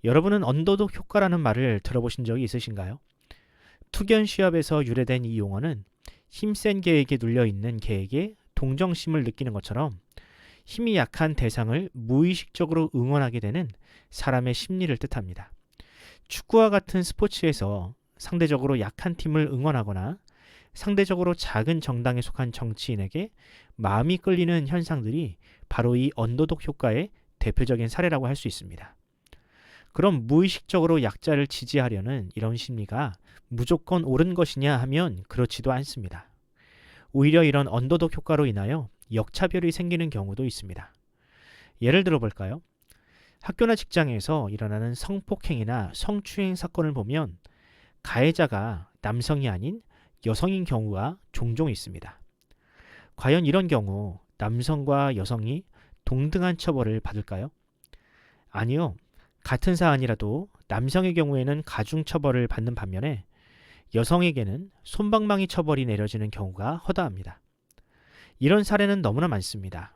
여러분은 언더독 효과라는 말을 들어보신 적이 있으신가요? 투견 시합에서 유래된 이 용어는 힘센 개에게 눌려있는 개에게 동정심을 느끼는 것처럼 힘이 약한 대상을 무의식적으로 응원하게 되는 사람의 심리를 뜻합니다. 축구와 같은 스포츠에서 상대적으로 약한 팀을 응원하거나 상대적으로 작은 정당에 속한 정치인에게 마음이 끌리는 현상들이 바로 이 언더독 효과의 대표적인 사례라고 할 수 있습니다. 그럼 무의식적으로 약자를 지지하려는 이런 심리가 무조건 옳은 것이냐 하면 그렇지도 않습니다. 오히려 이런 언더독 효과로 인하여 역차별이 생기는 경우도 있습니다. 예를 들어 볼까요? 학교나 직장에서 일어나는 성폭행이나 성추행 사건을 보면 가해자가 남성이 아닌 여성인 경우가 종종 있습니다. 과연 이런 경우 남성과 여성이 동등한 처벌을 받을까요? 아니요. 같은 사안이라도 남성의 경우에는 가중처벌을 받는 반면에 여성에게는 솜방망이 처벌이 내려지는 경우가 허다합니다. 이런 사례는 너무나 많습니다.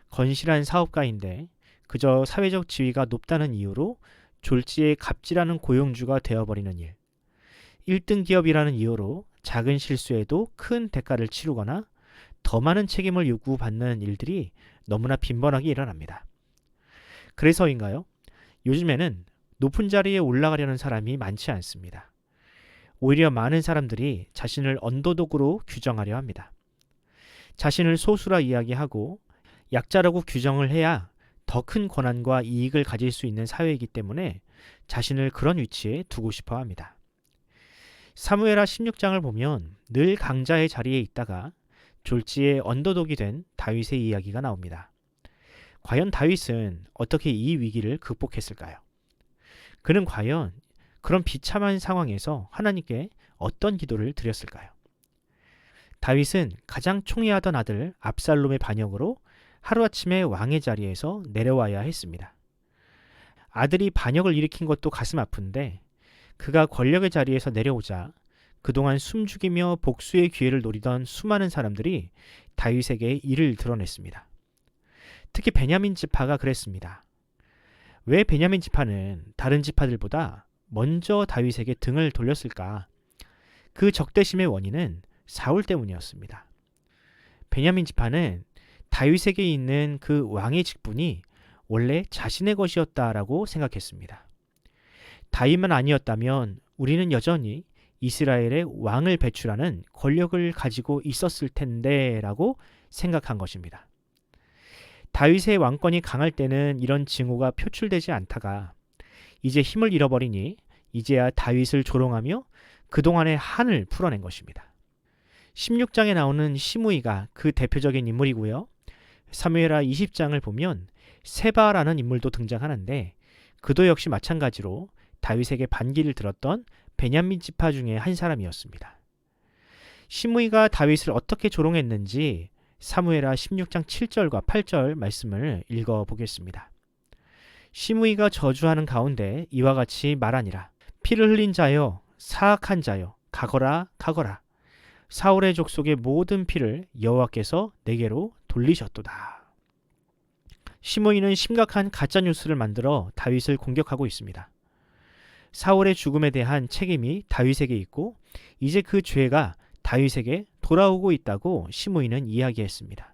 건실한 사업가인데 그저 사회적 지위가 높다는 이유로 졸지에 갑질하는 고용주가 되어버리는 일, 1등 기업이라는 이유로 작은 실수에도 큰 대가를 치르거나 더 많은 책임을 요구받는 일들이 너무나 빈번하게 일어납니다. 그래서인가요? 요즘에는 높은 자리에 올라가려는 사람이 많지 않습니다. 오히려 많은 사람들이 자신을 언더독으로 규정하려 합니다. 자신을 소수라 이야기하고 약자라고 규정을 해야 더 큰 권한과 이익을 가질 수 있는 사회이기 때문에 자신을 그런 위치에 두고 싶어 합니다. 사무엘하 16장을 보면 늘 강자의 자리에 있다가 졸지에 언더독이 된 다윗의 이야기가 나옵니다. 과연 다윗은 어떻게 이 위기를 극복했을까요? 그는 과연 그런 비참한 상황에서 하나님께 어떤 기도를 드렸을까요? 다윗은 가장 총애하던 아들 압살롬의 반역으로 하루아침에 왕의 자리에서 내려와야 했습니다. 아들이 반역을 일으킨 것도 가슴 아픈데 그가 권력의 자리에서 내려오자 그동안 숨죽이며 복수의 기회를 노리던 수많은 사람들이 다윗에게 이를 드러냈습니다. 특히 베냐민 지파가 그랬습니다. 왜 베냐민 지파는 다른 지파들보다 먼저 다윗에게 등을 돌렸을까? 그 적대심의 원인은 사울 때문이었습니다. 베냐민 지파는 다윗에게 있는 그 왕의 직분이 원래 자신의 것이었다라고 생각했습니다. 다윗만 아니었다면 우리는 여전히 이스라엘의 왕을 배출하는 권력을 가지고 있었을 텐데 라고 생각한 것입니다. 다윗의 왕권이 강할 때는 이런 징후가 표출되지 않다가 이제 힘을 잃어버리니 이제야 다윗을 조롱하며 그동안의 한을 풀어낸 것입니다. 16장에 나오는 시므이가 그 대표적인 인물이고요. 사무엘하 20장을 보면 세바라는 인물도 등장하는데 그도 역시 마찬가지로 다윗에게 반기를 들었던 베냐민 지파 중에 한 사람이었습니다. 시므이가 다윗을 어떻게 조롱했는지 사무엘하 16장 7절과 8절 말씀을 읽어보겠습니다. 시므이가 저주하는 가운데 이와 같이 말하니라. 피를 흘린 자여, 사악한 자여, 가거라 가거라. 사울의 족속의 모든 피를 여호와께서 내게로 돌리셨도다. 시므이는 심각한 가짜뉴스를 만들어 다윗을 공격하고 있습니다. 사울의 죽음에 대한 책임이 다윗에게 있고 이제 그 죄가 다윗에게 돌아오고 있다고 시므이는 이야기했습니다.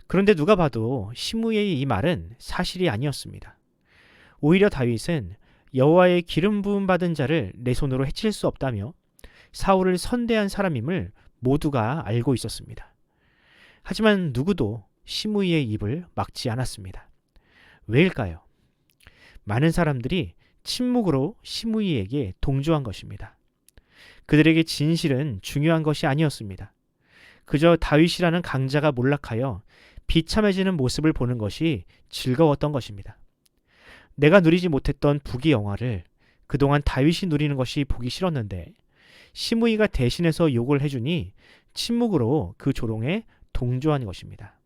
그런데 누가 봐도 시므이의 이 말은 사실이 아니었습니다. 오히려 다윗은 여호와의 기름 부음 받은 자를 내 손으로 해칠 수 없다며 사울을 선대한 사람임을 모두가 알고 있었습니다. 하지만 누구도 시므이의 입을 막지 않았습니다. 왜일까요? 많은 사람들이 침묵으로 시므이에게 동조한 것입니다. 그들에게 진실은 중요한 것이 아니었습니다. 그저 다윗이라는 강자가 몰락하여 비참해지는 모습을 보는 것이 즐거웠던 것입니다. 내가 누리지 못했던 부귀 영화를 그동안 다윗이 누리는 것이 보기 싫었는데 시므이가 대신해서 욕을 해주니 침묵으로 그 조롱에 동조한 것입니다.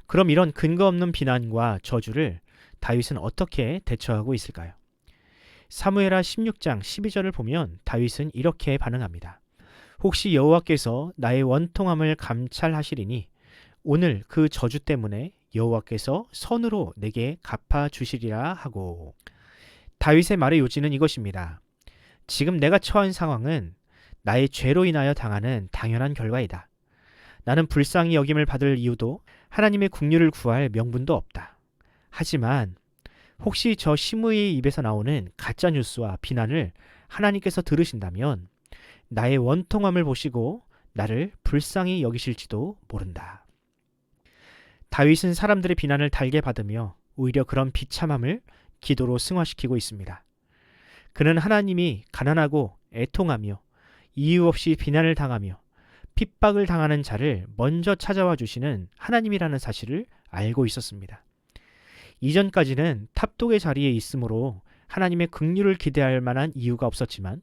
그럼 이런 근거 없는 비난과 저주를 다윗은 어떻게 대처하고 있을까요? 사무엘하 16장 12절을 보면 다윗은 이렇게 반응합니다. 혹시 여호와께서 나의 원통함을 감찰하시리니 오늘 그 저주 때문에 여호와께서 선으로 내게 갚아 주시리라 하고. 다윗의 말의 요지는 이것입니다. 지금 내가 처한 상황은 나의 죄로 인하여 당하는 당연한 결과이다. 나는 불쌍히 여김을 받을 이유도 하나님의 긍휼을 구할 명분도 없다. 하지만 혹시 저 시므이의 입에서 나오는 가짜 뉴스와 비난을 하나님께서 들으신다면 나의 원통함을 보시고 나를 불쌍히 여기실지도 모른다. 다윗은 사람들의 비난을 달게 받으며 오히려 그런 비참함을 기도로 승화시키고 있습니다. 그는 하나님이 가난하고 애통하며 이유 없이 비난을 당하며 핍박을 당하는 자를 먼저 찾아와 주시는 하나님이라는 사실을 알고 있었습니다. 이전까지는 탑독의 자리에 있으므로 하나님의 긍휼을 기대할 만한 이유가 없었지만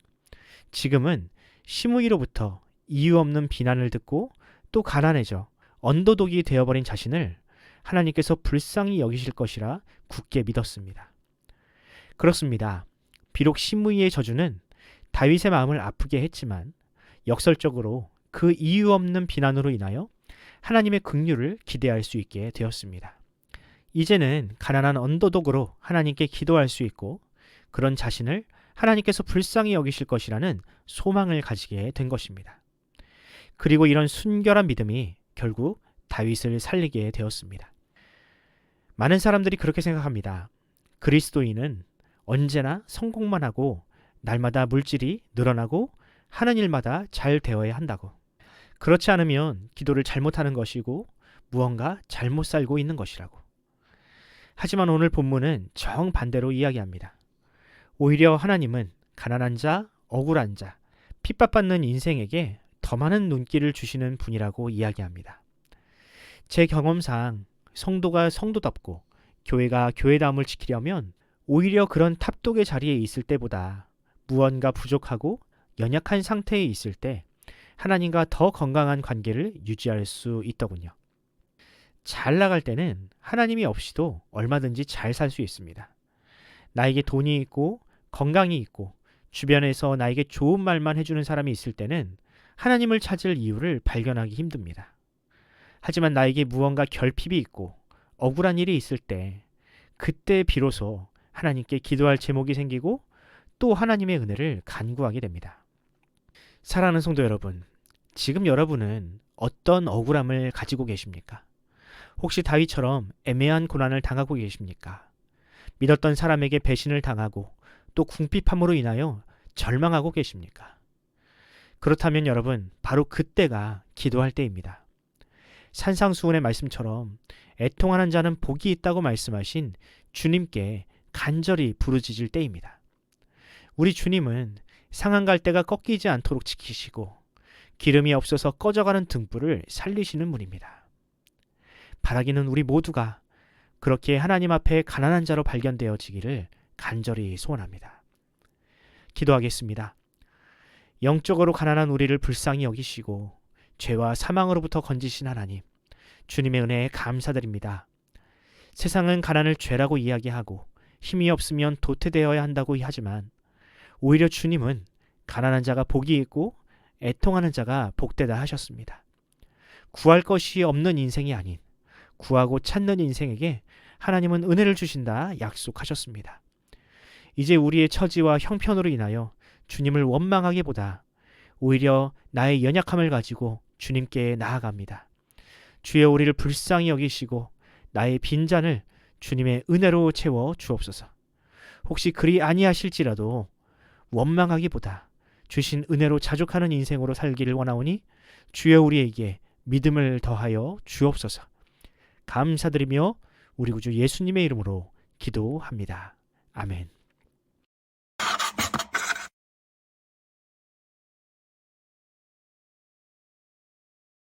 지금은 시므이로부터 이유 없는 비난을 듣고 또 가난해져 언더독이 되어버린 자신을 하나님께서 불쌍히 여기실 것이라 굳게 믿었습니다. 그렇습니다. 비록 시므이의 저주는 다윗의 마음을 아프게 했지만 역설적으로 그 이유 없는 비난으로 인하여 하나님의 긍휼을 기대할 수 있게 되었습니다. 이제는 가난한 언더독으로 하나님께 기도할 수 있고 그런 자신을 하나님께서 불쌍히 여기실 것이라는 소망을 가지게 된 것입니다. 그리고 이런 순결한 믿음이 결국 다윗을 살리게 되었습니다. 많은 사람들이 그렇게 생각합니다. 그리스도인은 언제나 성공만 하고 날마다 물질이 늘어나고 하는 일마다 잘 되어야 한다고. 그렇지 않으면 기도를 잘못하는 것이고 무언가 잘못 살고 있는 것이라고. 하지만 오늘 본문은 정반대로 이야기합니다. 오히려 하나님은 가난한 자, 억울한 자, 핍박받는 인생에게 더 많은 눈길을 주시는 분이라고 이야기합니다. 제 경험상 성도가 성도답고 교회가 교회다움을 지키려면 오히려 그런 탑독의 자리에 있을 때보다 무언가 부족하고 연약한 상태에 있을 때 하나님과 더 건강한 관계를 유지할 수 있더군요. 잘 나갈 때는 하나님이 없이도 얼마든지 잘 살 수 있습니다. 나에게 돈이 있고 건강이 있고 주변에서 나에게 좋은 말만 해주는 사람이 있을 때는 하나님을 찾을 이유를 발견하기 힘듭니다. 하지만 나에게 무언가 결핍이 있고 억울한 일이 있을 때 그때 비로소 하나님께 기도할 제목이 생기고 또 하나님의 은혜를 간구하게 됩니다. 사랑하는 성도 여러분, 지금 여러분은 어떤 억울함을 가지고 계십니까? 혹시 다윗처럼 애매한 고난을 당하고 계십니까? 믿었던 사람에게 배신을 당하고 또 궁핍함으로 인하여 절망하고 계십니까? 그렇다면 여러분, 바로 그때가 기도할 때입니다. 산상수훈의 말씀처럼 애통하는 자는 복이 있다고 말씀하신 주님께 간절히 부르짖을 때입니다. 우리 주님은 상한 갈대가 꺾이지 않도록 지키시고 기름이 없어서 꺼져가는 등불을 살리시는 분입니다. 바라기는 우리 모두가 그렇게 하나님 앞에 가난한 자로 발견되어지기를 간절히 소원합니다. 기도하겠습니다. 영적으로 가난한 우리를 불쌍히 여기시고 죄와 사망으로부터 건지신 하나님, 주님의 은혜에 감사드립니다. 세상은 가난을 죄라고 이야기하고 힘이 없으면 도태되어야 한다고 하지만 오히려 주님은 가난한 자가 복이 있고 애통하는 자가 복되다 하셨습니다. 구할 것이 없는 인생이 아닌 구하고 찾는 인생에게 하나님은 은혜를 주신다 약속하셨습니다. 이제 우리의 처지와 형편으로 인하여 주님을 원망하기보다 오히려 나의 연약함을 가지고 주님께 나아갑니다. 주여 우리를 불쌍히 여기시고 나의 빈잔을 주님의 은혜로 채워 주옵소서. 혹시 그리 아니하실지라도 원망하기보다 주신 은혜로 자족하는 인생으로 살기를 원하오니 주여 우리에게 믿음을 더하여 주옵소서. 감사드리며 우리 구주 예수님의 이름으로 기도합니다. 아멘.